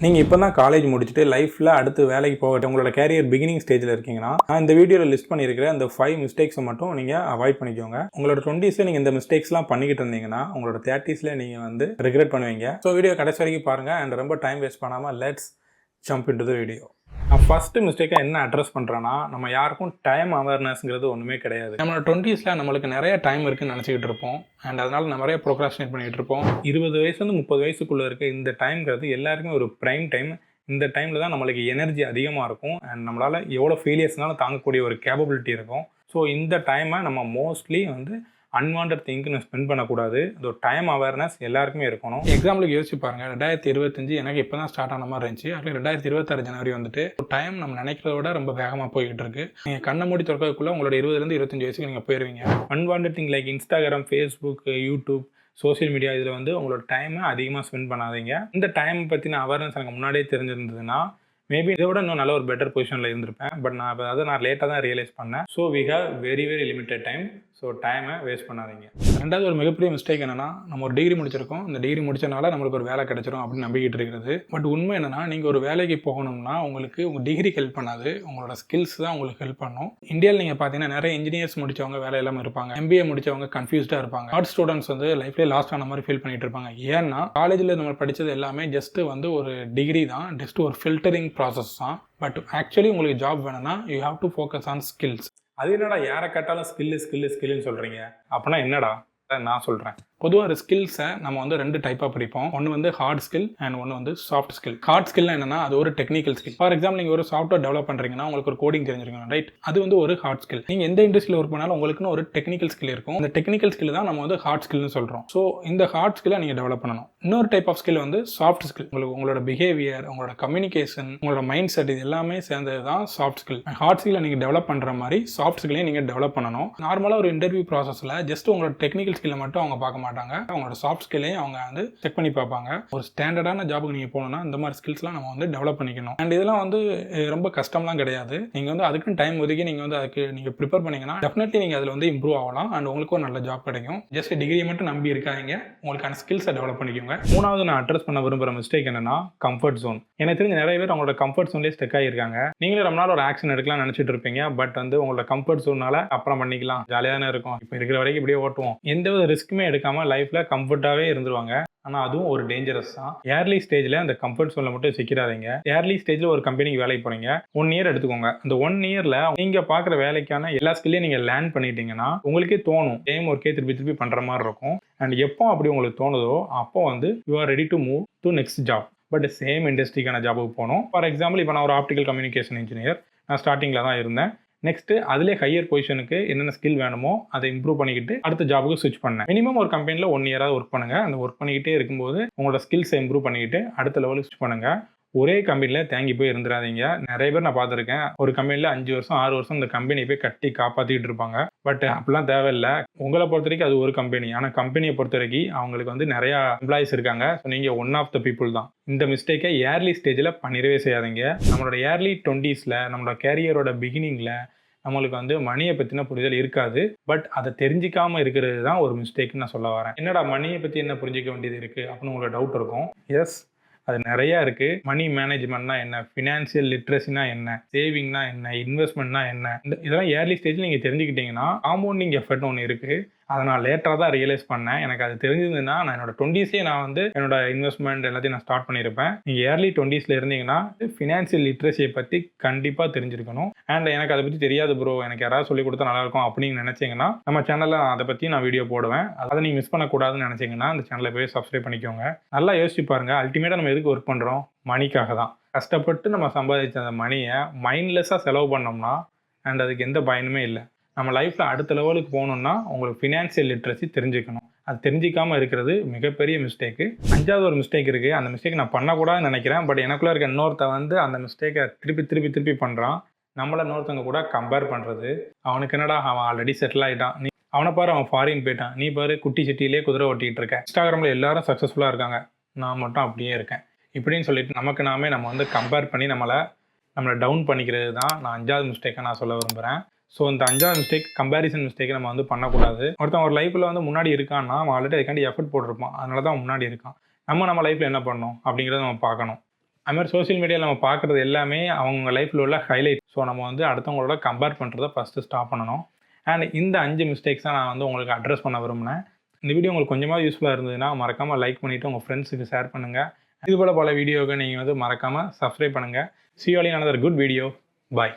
நீங்கள் இப்போ தான் காலேஜ் முடிச்சுட்டு லைஃப்பில் அடுத்து வேலைக்கு போகட்டும் உங்களோட கேரியர் பிகினிங் ஸ்டேஜில் இருக்கீங்கன்னா நான் இந்த வீடியோவில் லிஸ்ட் பண்ணியிருக்கிற அந்த 5 மிஸ்டேக்ஸை மட்டும் நீங்கள் அவாய்ட் பண்ணிக்கோங்க. உங்களோட 20s நீங்கள் இந்த மிஸ்டேக்ஸ்லாம் பண்ணிக்கிட்டு இருந்தீங்கன்னா உங்களோட 30s நீங்கள் வந்து ரிக்ரெட் பண்ணுவீங்க. ஸோ வீடியோ கடைசி வரைக்கும் பாருங்கள் அண்ட் ரொம்ப டைம் வேஸ்ட் பண்ணாமல் let's jump into the video. நான் ஃபஸ்ட்டு மிஸ்டேக்காக என்ன அட்ரஸ் பண்ணுறேன்னா, நம்ம யாருக்கும் டைம் அவேர்னஸ்ங்கிறது ஒன்றுமே கிடையாது. நம்மளோட 20ஸ்ல நம்மளுக்கு நிறைய டைம் இருக்குன்னு நினச்சிக்கிட்டு இருப்போம் அண்ட் அதனால் நிறைய ப்ரோக்ராஸ்டினேட் பண்ணிகிட்டு இருப்போம். 20 வயசுலேருந்து 30 வயசுக்குள்ளே இருக்க இந்த டைம்ங்கிறது எல்லாருக்குமே ஒரு ப்ரைம் டைம். இந்த டைமில் தான் நம்மளுக்கு எனர்ஜி அதிகமாக இருக்கும் அண்ட் நம்மளால் எவ்வளோ ஃபெயிலியர்ஸ்னாலும் தாங்கக்கூடிய ஒரு கேப்பபிலிட்டி இருக்கும். ஸோ இந்த டைமை நம்ம மோஸ்ட்லி வந்து அன்வான்ட் திங்க்னு ஸ்பெண்ட் பண்ணக்கூடாது. அது டைம் அவேர்னஸ் எல்லாருக்குமே இருக்கணும். எக்ஸாம்பிளுக்கு யோசிச்சு பாருங்கள், 2025 எனக்கு இப்போ தான் ஸ்டார்ட் ஆன மாதிரி இருந்துச்சு. அப்படி 2026 ஜனவரி வந்துட்டு டைம் நம்ம நினைக்கிறத விட ரொம்ப வேகமாக போய்கிட்டு இருக்கு. நீங்கள் கண்ணை மூடி திறக்கக்குள்ளே உங்களோட 20லேருந்து 25 வயசுக்கு நீங்கள் போயிடுவீங்க. Unwanted thing like Instagram, Facebook, YouTube, social media இதில் வந்து உங்களோட டைமை அதிகமாக ஸ்பெண்ட் பண்ணாதீங்க. இந்த டைம் பற்றின அவேர்னஸ் எனக்கு முன்னாடியே தெரிஞ்சிருந்ததுன்னா மேபி இதை விட இன்னும் நல்ல ஒரு பெட்டர் பொசிஷனில் இருந்திருப்பேன். பட் நான் லேட்டாக தான் ரியலைஸ் பண்ணேன். So we have very limited time. So டைமை வேஸ்ட் பண்ணாதீங்க. ரெண்டாவது ஒரு மிகப்பெரிய மிஸ்டேக் என்னென்னா, நம்ம ஒரு டிகிரி முடிச்சிருக்கோம். இந்த டிகிரி முடிச்சனால நம்மளுக்கு ஒரு வேலை கிடைச்சிரும் அப்படின்னு நம்பிக்கிட்டு இருக்கிறது. பட் உண்மை என்னென்னா, நீங்கள் ஒரு வேலைக்கு போகணும்னா உங்களுக்கு உங்கள் டிகிரி ஹெல்ப் பண்ணாது, உங்களோட ஸ்கில்ஸ் தான் உங்களுக்கு ஹெல்ப் பண்ணும். இந்தியாவில் நீங்கள் பார்த்தீங்கன்னா நிறைய இன்ஜினியர்ஸ் முடிச்சவங்க வேலை இல்லாமல் இருப்பாங்க. MBA முடிச்சவங்க கன்ஃபியூஸ்டாக இருப்பாங்க. ஆர்ட் ஸ்டூடெண்ட்ஸ் வந்து லைஃப்லேயே லாஸ்ட் ஆன மாதிரி ஃபீல் பண்ணிட்டு இருப்பாங்க. ஏன்னா காலேஜில் நம்ம படித்தது எல்லாமே ஜஸ்ட் வந்து ஒரு டிகிரி தான், ஜஸ்ட் ஒரு ஃபில்டரிங் ப்ராசஸ் தான். பட் ஆக்சுவலி உங்களுக்கு ஜாப் வேணும்னா you have to focus on skills. அது என்னடா யாரை கேட்டாலும் ஸ்கில்லுன்னு சொல்கிறீங்க, அப்படின்னா என்னடா நான் சொல்கிறேன். பொதுவாக ஒரு ஸ்கில்ஸை நம்ம வந்து 2 டைப்பாக பிரிப்போம். ஒன்று வந்து ஹார்ட் ஸ்கில் அண்ட் ஒன்று வந்து சாஃப்ட் ஸ்கில். ஹார்ட் ஸ்கில்னா என்னன்னா, அது ஒரு டெக்னிக்கல் ஸ்கில். ஃபார் எக்ஸாம்பிள், நீங்கள் ஒரு சாஃப்ட்வேர் டெவலப் பண்ணுறீங்கன்னா உங்களுக்கு ஒரு கோடிங் தெரிஞ்சிருக்கணும், ரைட்? அது வந்து ஒரு ஹார்ட் ஸ்கில். நீங்கள் எந்த இண்டஸ்ட்ரியில் ஒர்க் பண்ணாலும் உங்களுக்குன்னு ஒரு டெக்னிக்கல் ஸ்கில் இருக்கும். அந்த டெக்னிக்கல் ஸ்கில் தான் நம்ம வந்து ஹார்ட் ஸ்கில்னு சொல்கிறோம். ஸோ இந்த ஹார்ட் ஸ்கில்லை நீங்கள் டெவலப் பண்ணணும். இன்னொரு டைப் ஆஃப் ஸ்கில் வந்து சாஃப்ட் ஸ்கில். உங்களோட பிஹேவியர், உங்களோட கம்யூனிகேஷன், உங்களோட மைண்ட் செட், இது எல்லாமே சேர்ந்தது தான் சாஃப்ட் ஸ்கில். ஹார்ட் ஸ்கில்லை நீங்கள் டெவலப் பண்ணுற மாதிரி சாஃப்ட் ஸ்கில்லையும் நீங்கள் டெவலப் பண்ணணும். நார்மலாக ஒரு இன்டர்வியூ ப்ராசஸில் ஜஸ்ட் உங்களோட டெக்னிக்கல் ஸ்கில்லை மட்டும் அவங்க பார்க்க மாட்டாங்க, அவங்களோட சாஃப்ட் ஸ்கில்லையும் அவங்க வந்து செக் பண்ணி பார்ப்பாங்க. ஒரு ஸ்டாண்டர்டான ஜாபுக்கு நீங்கள் போகணும்னா இந்த மாதிரி ஸ்கில்ஸ்லாம் நம்ம வந்து டெவலப் பண்ணிக்கணும். அண்ட் இதெல்லாம் வந்து ரொம்ப கஷ்டம்லாம் கிடையாது. நீங்கள் வந்து அதுக்குன்னு டைம் ஒதுக்கி நீங்கள் வந்து அதுக்கு நீங்கள் ப்ரிப்பேர் பண்ணிங்கன்னா டெஃபினெட்லி நீங்கள் அதில் வந்து இம்ப்ரூவ் ஆகலாம் அண்ட் உங்களுக்கு ஒரு நல்ல ஜாப் கிடைக்கும். ஜஸ்ட் டிகிரியை மட்டும் நம்பி இருக்காங்க, உங்களுக்கான ஸ்கில்ஸை டெவலப் பண்ணிக்கோங்க. மூணாவது நான் அட்ரஸ் பண்ண விரும்புகிற மிஸ்டேக் என்னன்னா, கம்ஃபர்ட் ஜோன். எனக்கு தெரிஞ்ச நிறைய பேர் அவங்களோட கம்ஃபர்ட் ஜோன்லேயே ஸ்டக் ஆகியிருக்காங்க. நீங்களே ரொம்ப நாள் ஒரு ஆக்ஷன் எடுக்கலாம் நினச்சிட்டு இருப்பீங்க. பட் வந்து உங்களோட கம்ஃபர்ட் ஜோனால அப்புறம் பண்ணிக்கலாம், ஜாலியாக தானே இருக்கும், இப்போ இருக்கிற வரைக்கும் இப்படியே ஓட்டுவோம், எந்த ஒரு ரிஸ்க்குமே எடுக்காமல் லைஃப்பில் கம்ஃபர்ட்டாகவே இருந்துருவாங்க. ஆனால் அதுவும் ஒரு டேஞ்சரஸ் தான். ஏர்லி ஸ்டேஜில் அந்த கம்ஃபர்ட் ஜோனில் மட்டும் சிக்கிறாதீங்க. ஏர்லி ஸ்டேஜில் ஒரு கம்பெனிக்கு வேலைக்கு போகிறீங்க, 1 இயர் எடுத்துக்கோங்க. அந்த 1 இயரில் நீங்கள் பார்க்குற வேலைக்கான எல்லா ஸ்கில்லையும் நீங்கள் லேர்ன் பண்ணிட்டீங்கன்னா உங்களுக்கே தோணும் சேம் ஒர்க்கே திருப்பி பண்ணுற மாதிரி இருக்கும். அண்ட் எப்போ அப்படி உங்களுக்கு தோணுதோ அப்போ வந்து you are ready to move to next job. But same இண்டஸ்ட்ரிக்கான ஜாபுக்கு போகணும். ஃபார் எக்ஸாம்பிள், இப்போ நான் ஒரு ஆப்டிக்கல் கம்யூனிகேஷன் இன்ஜினியர், நான் ஸ்டார்டிங்கில் தான் இருந்தேன். நெக்ஸ்ட்டு அதிலே ஹையர் பொசிஷனுக்கு என்னென்ன ஸ்கில் வேணுமோ அதை இம்ப்ரூவ் பண்ணிக்கிட்டு அடுத்த ஜாபுக்கு ஸ்விட்ச் பண்ணேன். மினிமம் ஒரு கம்பெனியில் 1 இயராவது ஒர்க் பண்ணுங்கள். அந்த ஒர்க் பண்ணிக்கிட்டே இருக்கும்போது உங்களோட ஸ்கில்ஸை இம்ப்ரூவ் பண்ணிக்கிட்டு அடுத்த லெவலுக்கு ஸ்விட்ச் பண்ணுங்கள். ஒரே கம்பெனியில் தேங்கி போய் இருந்துடாதீங்க. நிறைய பேர் நான் பார்த்துருக்கேன், ஒரு கம்பெனியில் 5 வருஷம் 6 வருஷம் இந்த கம்பெனியை போய் கட்டி காப்பாற்றிட்டு இருப்பாங்க. பட் அப்படிலாம் தேவையில்லை. உங்களை பொறுத்த வரைக்கும் அது ஒரு கம்பெனி, ஆனால் கம்பெனியை பொறுத்த வரைக்கும் அவங்களுக்கு வந்து நிறையா எம்ப்ளாயிஸ் இருக்காங்க. ஸோ நீங்கள் ஒன் ஆஃப் த பீப்புள் தான். இந்த மிஸ்டேக்கை ஏர்லி ஸ்டேஜில் பண்ணிடவே செய்யாதீங்க. நம்மளோட ஏர்லி 20ஸ்ல நம்மளோட கேரியரோட பிகினிங்கில் நம்மளுக்கு வந்து மணியை பற்றின புரிதல் இருக்காது. பட் அதை தெரிஞ்சிக்காமல் இருக்கிறது தான் ஒரு மிஸ்டேக்னு நான் சொல்ல வரேன். என்னடா மணியை பற்றி என்ன புரிஞ்சிக்க வேண்டியது இருக்குது அப்படின்னு உங்களுக்கு டவுட் இருக்கும். எஸ், அது நிறையா இருக்குது. மணி மேனேஜ்மெண்ட்னா என்ன, ஃபினான்ஷியல் லிட்ரஸினா என்ன, சேவிங்னா என்ன, இன்வெஸ்ட்மெண்ட்னா என்ன, இதெல்லாம் ஏர்லி ஸ்டேஜில் நீங்கள் தெரிஞ்சுக்கிட்டீங்கன்னா காம்பவுண்டிங் எஃபெக்ட் ஒன்று இருக்குது. அதை நான் லேட்டாக தான் ரியலைஸ் பண்ணேன். எனக்கு அது தெரிஞ்சதுன்னா நான் என்னோட 20ஸ்லேயே நான் வந்து என்னோட இன்வெஸ்ட்மெண்ட் எல்லாத்தையும் நான் ஸ்டார்ட் பண்ணியிருப்பேன். நீங்கள் ஏர்லி 20ஸ்ல இருந்தீங்கன்னா ஃபினான்ஷியல் லிட்ரஸியை பற்றி கண்டிப்பாக தெரிஞ்சிருக்கணும். அண்ட் எனக்கு அதை பற்றி தெரியாது ப்ரோ, எனக்கு யாராவது சொல்லிக் கொடுத்தா நல்லாயிருக்கும் அப்படின்னு நினச்சிங்கன்னா நம்ம சேனலில் அதை பற்றி நான் வீடியோ போடுவேன். அதை நீங்கள் மிஸ் பண்ணக்கூடாதுன்னு நினச்சிங்கன்னா அந்த சேனலை போய் சப்ஸ்கிரைப் பண்ணிக்கோங்க. நல்லா யோசிச்சு பாருங்கள், அல்டிமேட்டாக நம்ம எதுக்கு ஒர்க் பண்ணுறோம்? மணிக்காக தான். கஷ்டப்பட்டு நம்ம சம்பாதிச்ச அந்த மணியை மைண்ட்லெஸ்ஸாக செலவு பண்ணோம்னா அண்ட் அதுக்கு எந்த பயனுமே இல்லை. நம்ம லைஃப்பில் அடுத்த லெவலுக்கு போகணுன்னா உங்களுக்கு ஃபினான்ஷியல் லிட்ரஸி தெரிஞ்சுக்கணும். அது தெரிஞ்சிக்காமல் இருக்கிறது மிகப்பெரிய மிஸ்டேக்கு. 5வது ஒரு மிஸ்டேக் இருக்குது. அந்த மிஸ்டேக் நான் பண்ணக்கூடாதுன்னு நினைக்கிறேன். பட் எனக்குள்ளே இருக்க இன்னொருத்த வந்து அந்த மிஸ்டேக்கை திருப்பி பண்ணுறான். நம்மளை இன்னொருத்தவங்க கூட கம்பேர் பண்ணுறது. அவனுக்கு என்னடா, அவன் ஆல்ரெடி செட்டில் ஆகிட்டான், நீ அவனை பாரு அவன் ஃபாரின் போயிட்டான், நீ பாரு குட்டி சிட்டியிலே குதிரை ஓட்டிகிட்டு இருக்கேன், இன்ஸ்டாகிராமில் எல்லாரும் சக்ஸஸ்ஃபுல்லாக இருக்காங்க, நான் மட்டும் அப்படியே இருக்கேன் இப்படின்னு சொல்லிட்டு நமக்கு நாமே நம்ம வந்து கம்பேர் பண்ணி நம்மளை டவுன் பண்ணிக்கிறது தான் நான் 5வது மிஸ்டேக்கை நான் சொல்ல விரும்புகிறேன். ஸோ இந்த 5வது மிஸ்டேக், கம்பேரிசன் மிஸ்டேக்கை நம்ம வந்து பண்ணக்கூடாது. ஒருத்தன் ஒரு லைஃப்பில் வந்து முன்னாடி இருக்கான்னா அவன் ஆல்ரெடி அதுக்காண்டி எஃபர்ட் போட்டிருப்பான், அதனால தான் அவன் முன்னாடி இருக்கான். நம்ம லைஃப்பில் என்ன பண்ணணும் அப்படிங்கிறத நம்ம பார்க்கணும். அதுமாதிரி சோஷியல் மீடியாவில் நம்ம பார்க்குறது எல்லாமே அவங்க லைஃப்பில் உள்ள ஹைலைட். ஸோ நம்ம வந்து அடுத்தவங்களோட கம்பேர் பண்ணுறதை ஃபஸ்ட்டு ஸ்டாப் பண்ணணும். அண்ட் இந்த 5 மிஸ்டேக்ஸை நான் வந்து உங்களுக்கு அட்ரஸ் பண்ண விரும்பினேன். இந்த வீடியோ உங்களுக்கு கொஞ்சமாக யூஸ்ஃபுல்லாக இருந்ததுன்னா மறக்காமல் லைக் பண்ணிவிட்டு உங்கள் ஃப்ரெண்ட்ஸுக்கு ஷேர் பண்ணுங்கள். இதுபோல் பல வீடியோவுக்கு நீங்கள் வந்து மறக்காமல் சப்ஸ்கிரைப் பண்ணுங்கள். See you all in another good video. Bye.